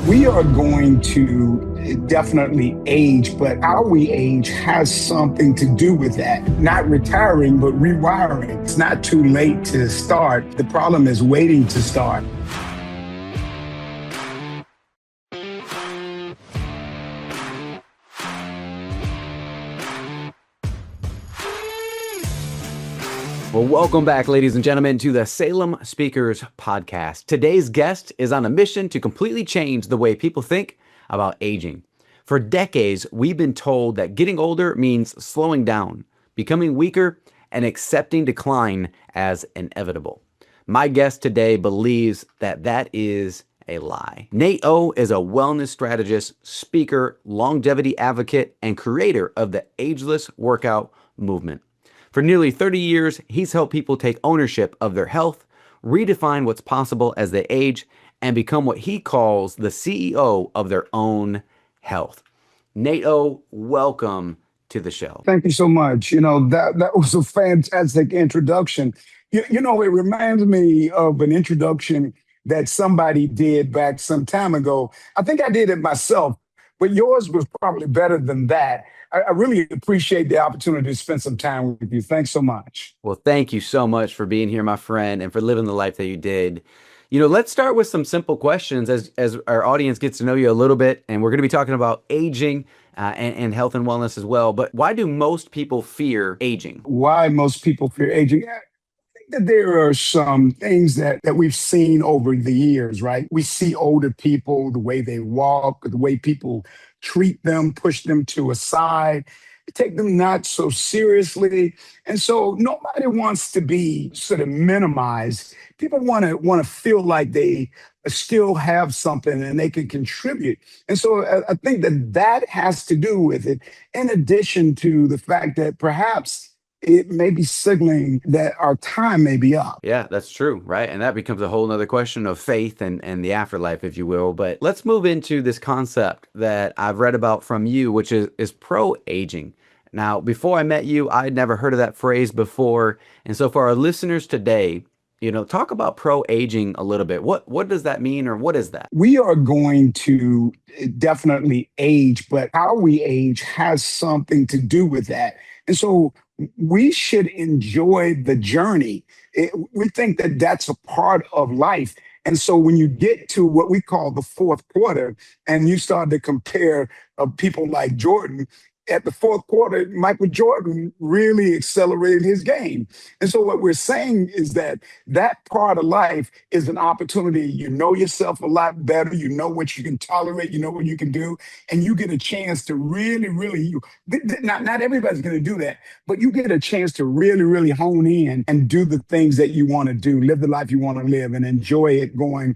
We are going to definitely age, but how we age has something to do with that. Not retiring, but rewiring. It's not too late to start. The problem is waiting to start. Well, welcome back, ladies and gentlemen, to the Salem Speakers Podcast. Today's guest is on a mission to completely change the way people think about aging. For decades, we've been told that getting older means slowing down, becoming weaker, and accepting decline as inevitable. My guest today believes that that is a lie. Nate O is a wellness strategist, speaker, longevity advocate, and creator of the Ageless Workout movement. For nearly 30 years, he's helped people take ownership of their health, redefine what's possible as they age, and become what he calls the CEO of their own health. Nate O, welcome to the show. Thank you so much. That was a fantastic introduction. It reminds me of an introduction that somebody did back some time ago. I think I did it myself, but yours was probably better than that. I really appreciate the opportunity to spend some time with you. Thanks so much. Well, thank you so much for being here, my friend, and for living the life that you did. Let's start with some simple questions as our audience gets to know you a little bit. And we're going to be talking about aging and health and wellness as well. But why do most people fear aging? Why most people fear aging? I think that there are some things that we've seen over the years, right? We see older people, the way they walk, the way people treat them, push them to a side, take them not so seriously. And so nobody wants to be sort of minimized. People want to feel like they still have something and they can contribute. And so I think that has to do with it, in addition to the fact that perhaps it may be signaling that our time may be up. Yeah, that's true, right? And that becomes a whole nother question of faith and the afterlife, if you will. But let's move into this concept that I've read about from you, which is pro-aging. Now, before I met you, I'd never heard of that phrase before. And so for our listeners today, talk about pro-aging a little bit. What does that mean, or what is that? We are going to definitely age, but how we age has something to do with that. And so we should enjoy the journey. We think that that's a part of life. And so when you get to what we call the fourth quarter and you start to compare people like Jordan, at the fourth quarter, Michael Jordan really accelerated his game. And so what we're saying is that part of life is an opportunity. You know yourself a lot better. You know what you can tolerate. You know what you can do. And you get a chance to really, not everybody's going to do that, but you get a chance to really hone in and do the things that you want to do, live the life you want to live, and enjoy it going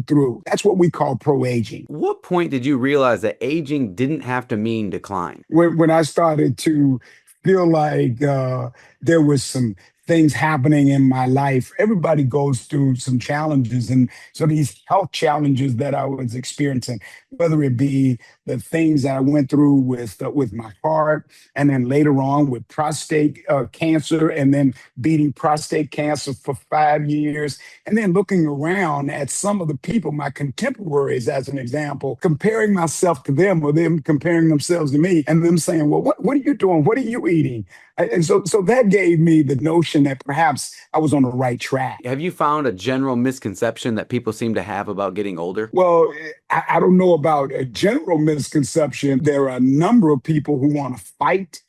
through. That's what we call pro-aging. What point did you realize that aging didn't have to mean decline? When I started to feel like there was some things happening in my life. Everybody goes through some challenges. And so these health challenges that I was experiencing, whether it be the things that I went through with my heart, and then later on with prostate cancer, and then beating prostate cancer for 5 years, and then looking around at some of the people, my contemporaries, as an example, comparing myself to them, or them comparing themselves to me, and them saying, well, what are you doing? What are you eating? And so that gave me the notion that perhaps I was on the right track. Have you found a general misconception that people seem to have about getting older? Well, I don't know about a general misconception. There are a number of people who want to fight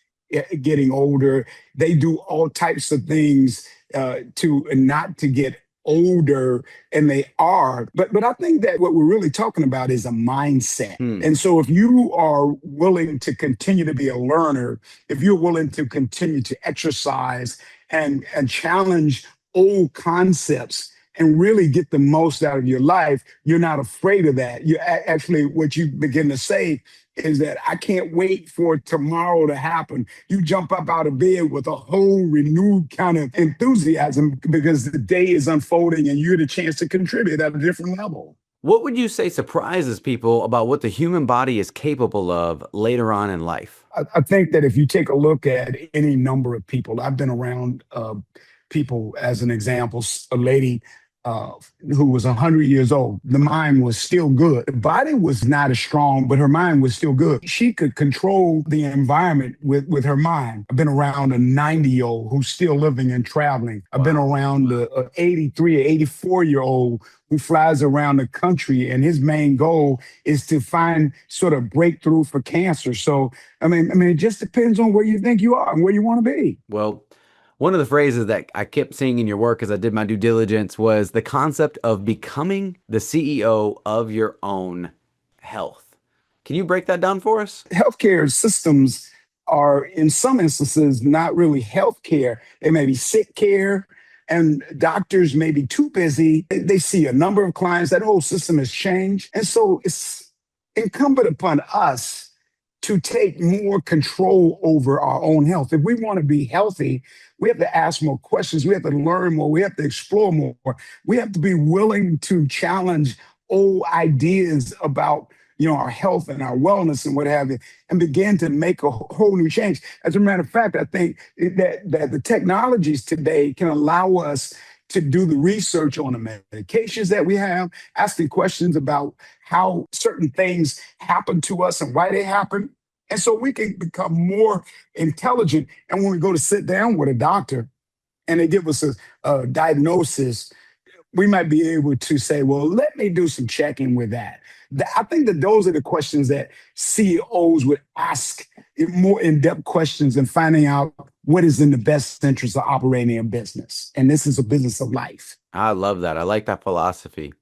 getting older. They do all types of things to not to get older, and they are. But I think that what we're really talking about is a mindset. And so if you are willing to continue to be a learner, if you're willing to continue to exercise and challenge old concepts and really get the most out of your life, you're not afraid of that. You actually, what you begin to say is that I can't wait for tomorrow to happen. You jump up out of bed with a whole renewed kind of enthusiasm because the day is unfolding and you had a chance to contribute at a different level. What would you say surprises people about what the human body is capable of later on in life? I think that if you take a look at any number of people, I've been around people, as an example, a lady uh, who was 100 years old. The mind was still good. The body was not as strong, but her mind was still good. She could control the environment with her mind. I've been around a 90-year-old who's still living and traveling. I've been around a 83 or 84-year-old who flies around the country, and his main goal is to find sort of breakthrough for cancer. So, I mean, it just depends on where you think you are and where you want to be. Well, one of the phrases that I kept seeing in your work as I did my due diligence was the concept of becoming the CEO of your own health. Can you break that down for us? Healthcare systems are, in some instances, not really healthcare. They may be sick care, and doctors may be too busy. They see a number of clients. That whole system has changed. And so it's incumbent upon us to take more control over our own health. If we want to be healthy, we have to ask more questions. We have to learn more. We have to explore more. We have to be willing to challenge old ideas about our health and our wellness and what have you, and begin to make a whole new change. As a matter of fact, I think that the technologies today can allow us to do the research on the medications that we have, asking questions about how certain things happen to us and why they happen. And so we can become more intelligent. And when we go to sit down with a doctor and they give us a diagnosis, we might be able to say, well, let me do some checking with that. I think that those are the questions that CEOs would ask, more in-depth questions, and finding out what is in the best interest of operating a business. And this is a business of life. I love that. I like that philosophy.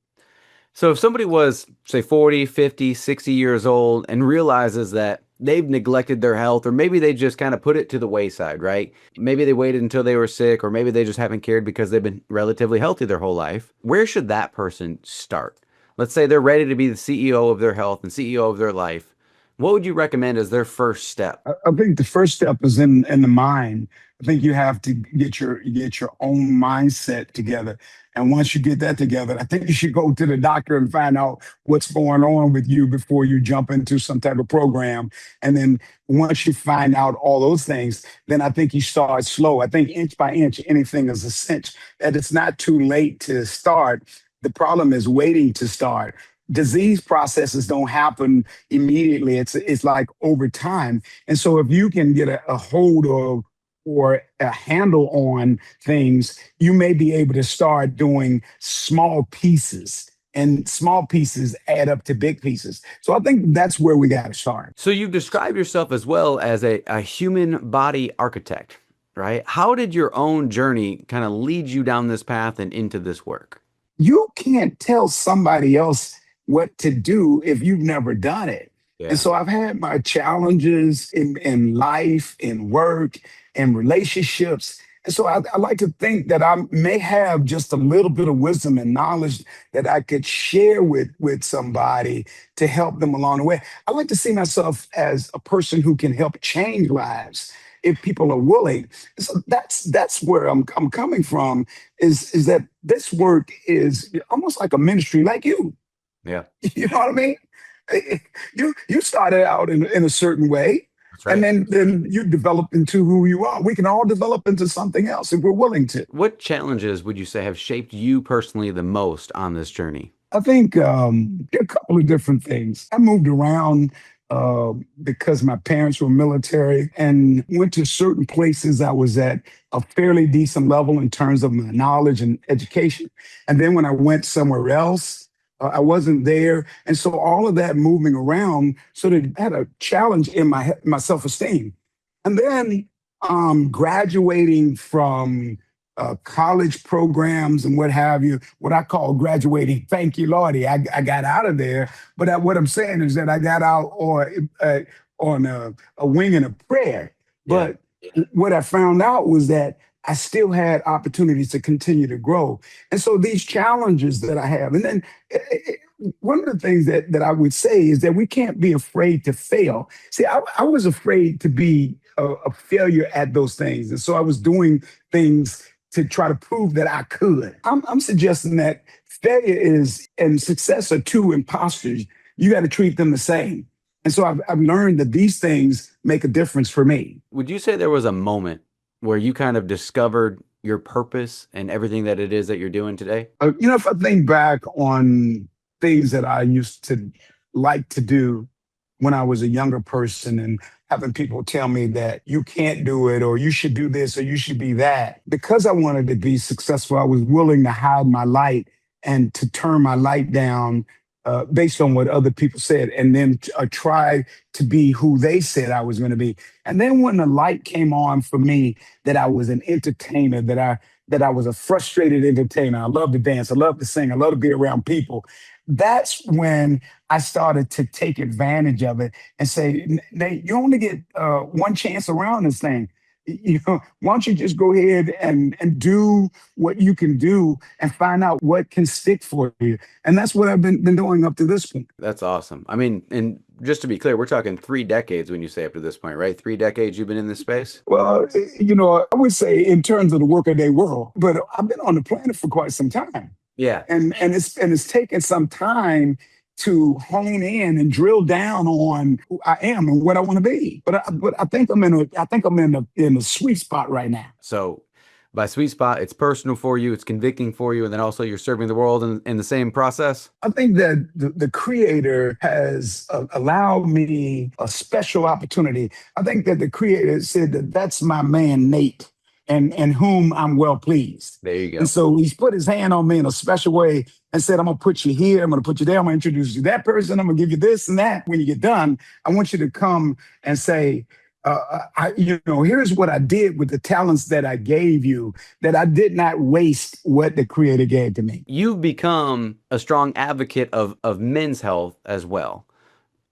So if somebody was, say, 40, 50, 60 years old and realizes that they've neglected their health, or maybe they just kind of put it to the wayside, right? Maybe they waited until they were sick, or maybe they just haven't cared because they've been relatively healthy their whole life. Where should that person start? Let's say they're ready to be the CEO of their health and CEO of their life. What would you recommend as their first step? I think the first step is in the mind. I think you have to get your own mindset together. And once you get that together, I think you should go to the doctor and find out what's going on with you before you jump into some type of program. And then once you find out all those things, then I think you start slow. I think inch by inch, anything is a cinch. That it's not too late to start. The problem is waiting to start. Disease processes don't happen immediately. It's like over time. And so if you can get a hold of or a handle on things, you may be able to start doing small pieces, and small pieces add up to big pieces. So I think that's where we got to start. So you describe yourself as well as a human body architect, right? How did your own journey kind of lead you down this path and into this work? You can't tell somebody else what to do if you've never done it. Yeah. And so I've had my challenges in life, in work, in relationships. And so I like to think that I may have just a little bit of wisdom and knowledge that I could share with somebody to help them along the way. I like to see myself as a person who can help change lives if people are willing. So that's where I'm coming from, is that this work is almost like a ministry, like you. Yeah. You know what I mean? You started out in a certain way. Right. And then you develop into who you are. We can all develop into something else if we're willing to. What challenges would you say have shaped you personally the most on this journey? I think there are a couple of different things. I moved around because my parents were military, and went to certain places. I was at a fairly decent level in terms of my knowledge and education. And then when I went somewhere else, I wasn't there. And so all of that moving around sort of had a challenge in my self-esteem. And then graduating from college programs and what have you, what I call graduating, thank you, Lordy, I got out of there. But what I'm saying is that I got out on a wing and a prayer. Yeah. But what I found out was that I still had opportunities to continue to grow. And so these challenges that I have, and then one of the things that I would say is that we can't be afraid to fail. See, I was afraid to be a failure at those things. And so I was doing things to try to prove that I could. I'm suggesting that failure and success are two imposters. You got to treat them the same. And so I've learned that these things make a difference for me. Would you say there was a moment where you kind of discovered your purpose and everything that it is that you're doing today? If I think back on things that I used to like to do when I was a younger person and having people tell me that you can't do it or you should do this or you should be that, because I wanted to be successful, I was willing to hide my light and to turn my light down based on what other people said, and then try to be who they said I was going to be. And then when the light came on for me, that I was an entertainer, that I was a frustrated entertainer. I love to dance. I love to sing. I love to be around people. That's when I started to take advantage of it and say, Nate, you only get one chance around this thing. Why don't you just go ahead and do what you can do and find out what can stick for you? And that's what I've been doing up to this point. That's awesome. I mean, and just to be clear, we're talking 3 decades when you say up to this point, right? 3 decades you've been in this space? Well, I would say in terms of the workaday world, but I've been on the planet for quite some time. Yeah. And it's taken some time to hone in and drill down on who I am and what I want to be. But I think I'm in a sweet spot right now. So by sweet spot, it's personal for you, it's convicting for you, and then also you're serving the world in the same process? I think that the Creator has allowed me a special opportunity. I think that the Creator said that that's my man, Nate, and whom I'm well pleased. There you go. And so he's put his hand on me in a special way and said, I'm going to put you here. I'm going to put you there. I'm going to introduce you to that person. I'm going to give you this and that. When you get done, I want you to come and say, here's what I did with the talents that I gave you, that I did not waste what the Creator gave to me. You've become a strong advocate of men's health as well.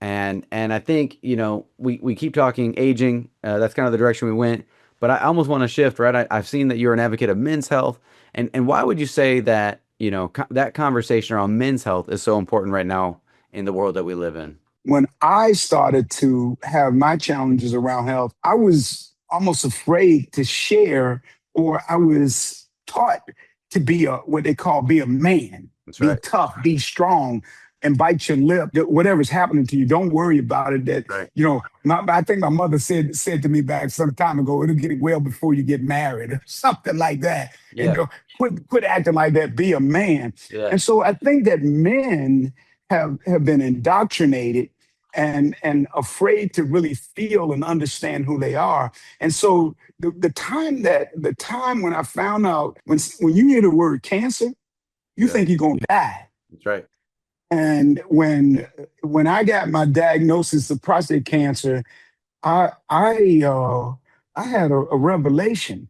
And I think, we keep talking aging. That's kind of the direction we went. But I almost want to shift, right? I've seen that you're an advocate of men's health. And why would you say that, that conversation around men's health is so important right now in the world that we live in? When I started to have my challenges around health, I was almost afraid to share, or I was taught to be what they call be a man. That's right. Be tough, be strong, and bite your lip. Whatever's happening to you, don't worry about it. That right. I think my mother said to me back some time ago, it'll get well before you get married, or something like that. Yeah. Quit acting like that. Be a man. Yeah. And so I think that men have been indoctrinated and afraid to really feel and understand who they are. And so the time when I found out, when you hear the word cancer, you think you're gonna die. That's right. And when I got my diagnosis of prostate cancer, I had a revelation,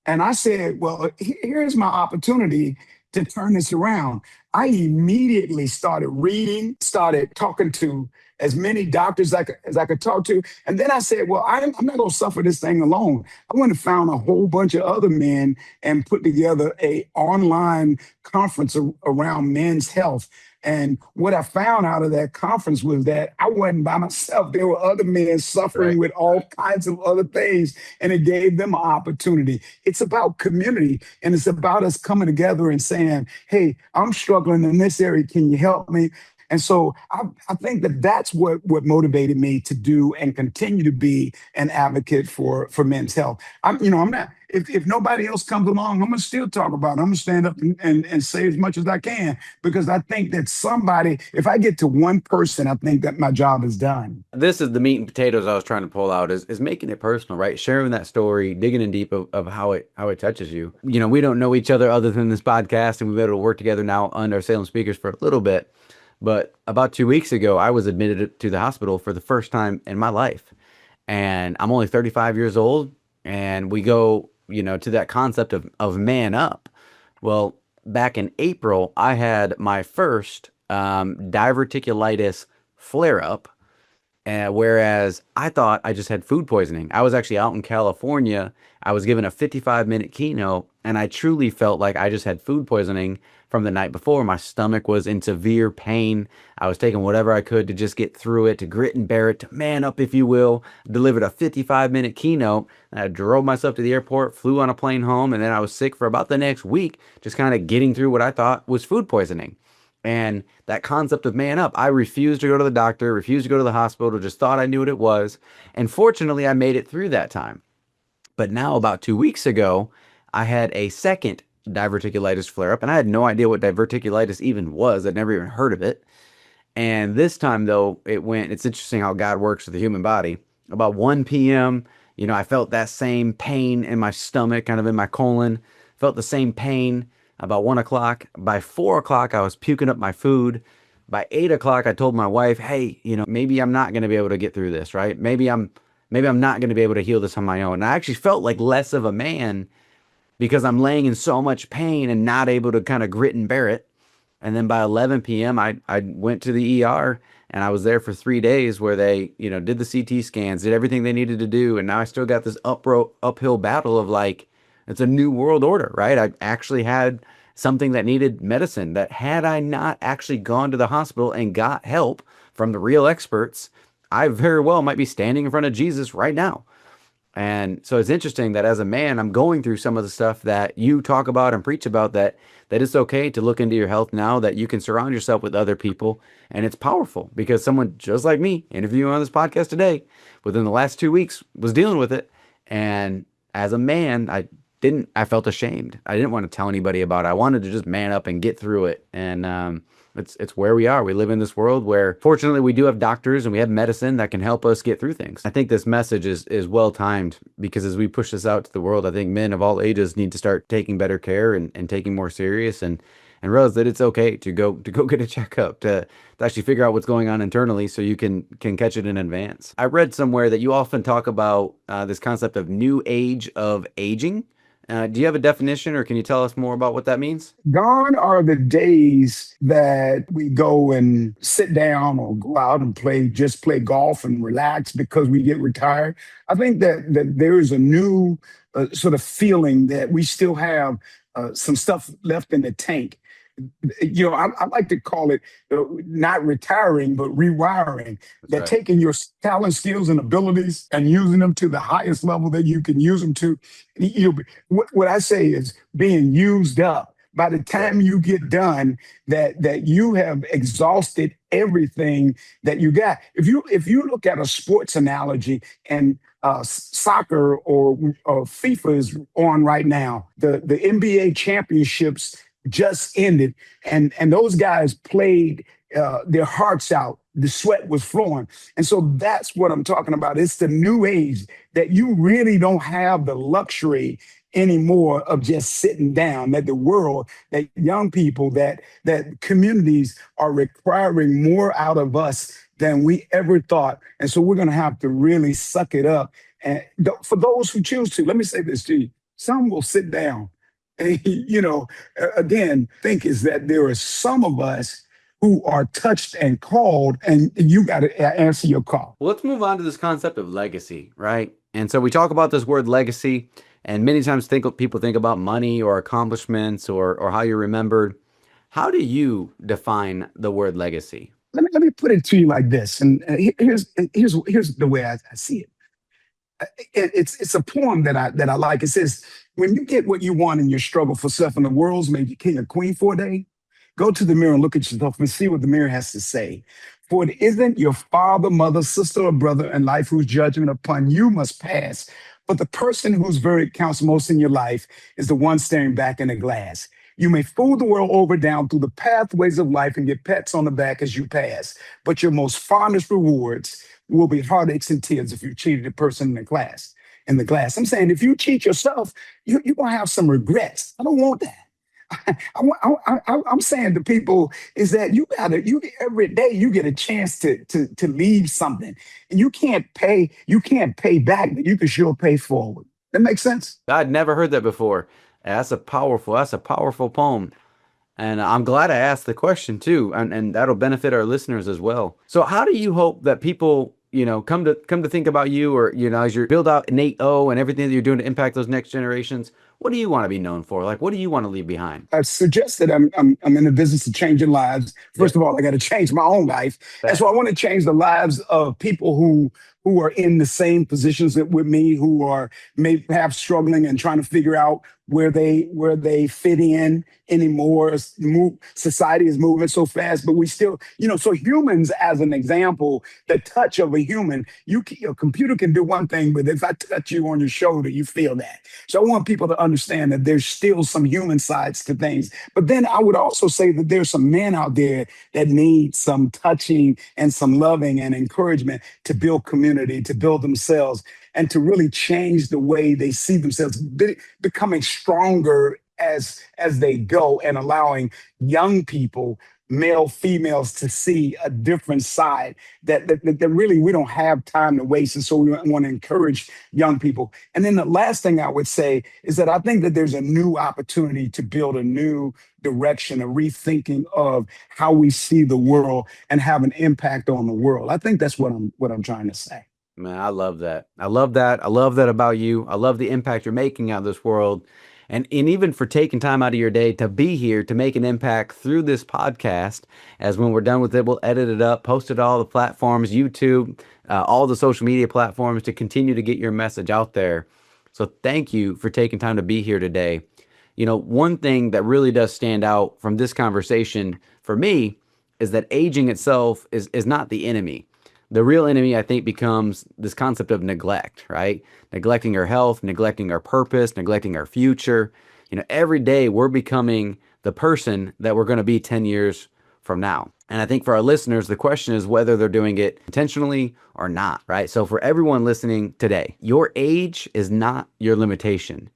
and I said, "Well, here's my opportunity to turn this around." I immediately started reading, started talking to as many doctors as I could talk to, and then I said, "Well, I'm not going to suffer this thing alone." I went and found a whole bunch of other men and put together a online conference around men's health. And what I found out of that conference was that I wasn't by myself. There were other men suffering with all kinds of other things, and it gave them an opportunity. It's about community, and it's about us coming together and saying, hey, I'm struggling in this area. Can you help me? And so I think that that's what motivated me to do and continue to be an advocate for men's health. I'm not, if nobody else comes along, I'm going to still talk about it. I'm going to stand up and say as much as I can, because I think that if I get to one person, I think that my job is done. This is the meat and potatoes I was trying to pull out, is making it personal, right? Sharing that story, digging in deep of how it touches you. We don't know each other other than this podcast, and we've been able to work together now under Salem Speakers for a little bit. But about 2 weeks ago, I was admitted to the hospital for the first time in my life. And I'm only 35 years old. And we go, to that concept of man up. Well, back in April, I had my first diverticulitis flare up. Whereas I thought I just had food poisoning. I was actually out in California. I was given a 55-minute keynote, and I truly felt like I just had food poisoning from the night before. My stomach was in severe pain. I was taking whatever I could to just get through it, to grit and bear it, to man up, if you will. Delivered a 55-minute keynote. I drove myself to the airport, flew on a plane home, and then I was sick for about the next week, just kind of getting through what I thought was food poisoning. And that concept of man up, I refused to go to the doctor, refused to go to the hospital, just thought I knew what it was. And fortunately, I made it through that time. But now, about 2 weeks ago, I had a second diverticulitis flare up, and I had no idea what diverticulitis even was. I'd never even heard of it. And this time, though, it's interesting how God works with the human body. About 1 p.m., I felt that same pain in my stomach, kind of in my colon, felt the same pain about 1 o'clock. By 4 o'clock, I was puking up my food. By 8 o'clock, I told my wife, hey, maybe I'm not going to be able to get through this, right? Maybe I'm not going to be able to heal this on my own. And I actually felt like less of a man because I'm laying in so much pain and not able to kind of grit and bear it. And then by 11 p.m., I went to the ER, and I was there for 3 days where they, did the CT scans, did everything they needed to do. And now I still got this uphill battle of like, it's a new world order, right? I actually had something that needed medicine that had I not actually gone to the hospital and got help from the real experts, I very well might be standing in front of Jesus right now. And so it's interesting that as a man, I'm going through some of the stuff that you talk about and preach about, that it's okay to look into your health now, that you can surround yourself with other people. And it's powerful because someone just like me interviewing on this podcast today within the last 2 weeks was dealing with it. And as a man, I felt ashamed. I didn't want to tell anybody about it. I wanted to just man up and get through it. And it's where we are. We live in this world where fortunately we do have doctors and we have medicine that can help us get through things. I think this message is well timed because as we push this out to the world, I think men of all ages need to start taking better care and taking more serious and realize that it's okay to go get a checkup, to actually figure out what's going on internally so you can catch it in advance. I read somewhere that you often talk about this concept of new age of aging. Do you have a definition, or can you tell us more about what that means? Gone are the days that we go and sit down or go out and just play golf and relax because we get retired. I think that there is a new sort of feeling that we still have some stuff left in the tank. I like to call it not retiring, but rewiring. That right. Taking your talent, skills, and abilities and using them to the highest level that you can use them to. What I say is being used up. By the time you get done, that you have exhausted everything that you got. If you look at a sports analogy and soccer or FIFA is on right now, the NBA championships just ended, and those guys played their hearts out. The sweat was flowing. And so that's what I'm talking about. It's the new age that you really don't have the luxury anymore of just sitting down, that the world, that young people, that communities are requiring more out of us than we ever thought. And so we're going to have to really suck it up. And for those who choose to, let me say this to you, some will sit down. Again, think is that there are some of us who are touched and called, and you got to answer your call. Well, let's move on to this concept of legacy, right? And so we talk about this word legacy, and many times people think about money or accomplishments or how you're remembered. How do you define the word legacy? Let me put it to you like this, and here's the way I see it. It's a poem that I like. It says, when you get what you want in your struggle for self and the world's made you king or queen for a day, go to the mirror and look at yourself and see what the mirror has to say. For it isn't your father, mother, sister, or brother in life whose judgment upon you must pass, but the person whose verdict counts most in your life is the one staring back in the glass. You may fool the world over down through the pathways of life and get pats on the back as you pass, but your most fondest rewards will be heartaches and tears if you cheated a person in the glass. I'm saying if you cheat yourself, you're going to have some regrets. I don't want that. I'm saying to people is that you every day you get a chance to leave something, and you can't pay back, but you can sure pay forward. That makes sense? I'd never heard that before. That's a powerful poem. And I'm glad I asked the question too, and that'll benefit our listeners as well. So how do you hope that people, come to think about you, or, as you build out Innate O and everything that you're doing to impact those next generations, what do you want to be known for? Like, what do you want to leave behind? I suggest that I'm in the business of changing lives. First of all, I got to change my own life. And so I want to change the lives of people who are in the same positions with me, who are maybe perhaps struggling and trying to figure out where they fit in anymore. Society is moving so fast, but we still, so humans as an example, the touch of a human, a computer can do one thing, but if I touch you on your shoulder, you feel that. So I want people to understand that there's still some human sides to things. But then I would also say that there's some men out there that need some touching and some loving and encouragement to build community, to build themselves, and to really change the way they see themselves, becoming stronger as they go, and allowing young people, male, females, to see a different side that really we don't have time to waste. And so we want to encourage young people. And then the last thing I would say is that I think that there's a new opportunity to build a new direction, a rethinking of how we see the world and have an impact on the world. I think that's what I'm trying to say. Man, I love that. I love that. I love that about you. I love the impact you're making out of this world. And even for taking time out of your day to be here to make an impact through this podcast. As when we're done with it, we'll edit it up, post it all the platforms, YouTube, all the social media platforms, to continue to get your message out there. So thank you for taking time to be here today. You know, one thing that really does stand out from this conversation for me is that aging itself is not the enemy. The real enemy, I think, becomes this concept of neglect, right? Neglecting our health, neglecting our purpose, neglecting our future. You know, every day we're becoming the person that we're going to be 10 years from now. And I think for our listeners, the question is whether they're doing it intentionally or not, right? So for everyone listening today, your age is not your limitation.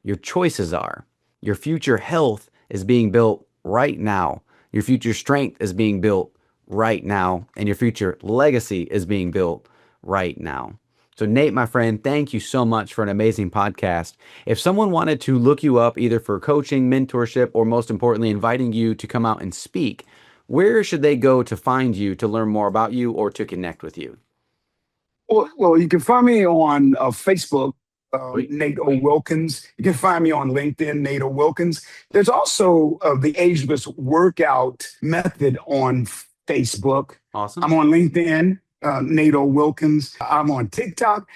Your choices are. Your future health is being built right now. Your future strength is being built right now, and your future legacy is being built right now. So Nate, my friend, thank you so much for an amazing podcast. If someone wanted to look you up either for coaching, mentorship, or most importantly, inviting you to come out and speak, where should they go to find you, to learn more about you, or to connect with you? Well, you can find me on Facebook, Nate O. Wilkins. You can find me on LinkedIn, Nate O. Wilkins. There's also the Ageless Workout method on Facebook. Awesome. I'm on LinkedIn, Nate O. Wilkins. I'm on TikTok.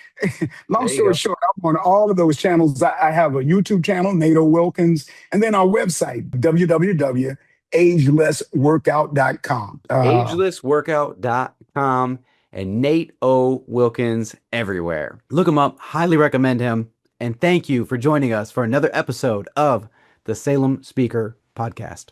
Long story short, I'm on all of those channels. I have a YouTube channel, Nate O. Wilkins, and then our website, www.agelessworkout.com. Agelessworkout.com, and Nate O. Wilkins everywhere. Look him up. Highly recommend him. And thank you for joining us for another episode of the Salem Speaker Podcast.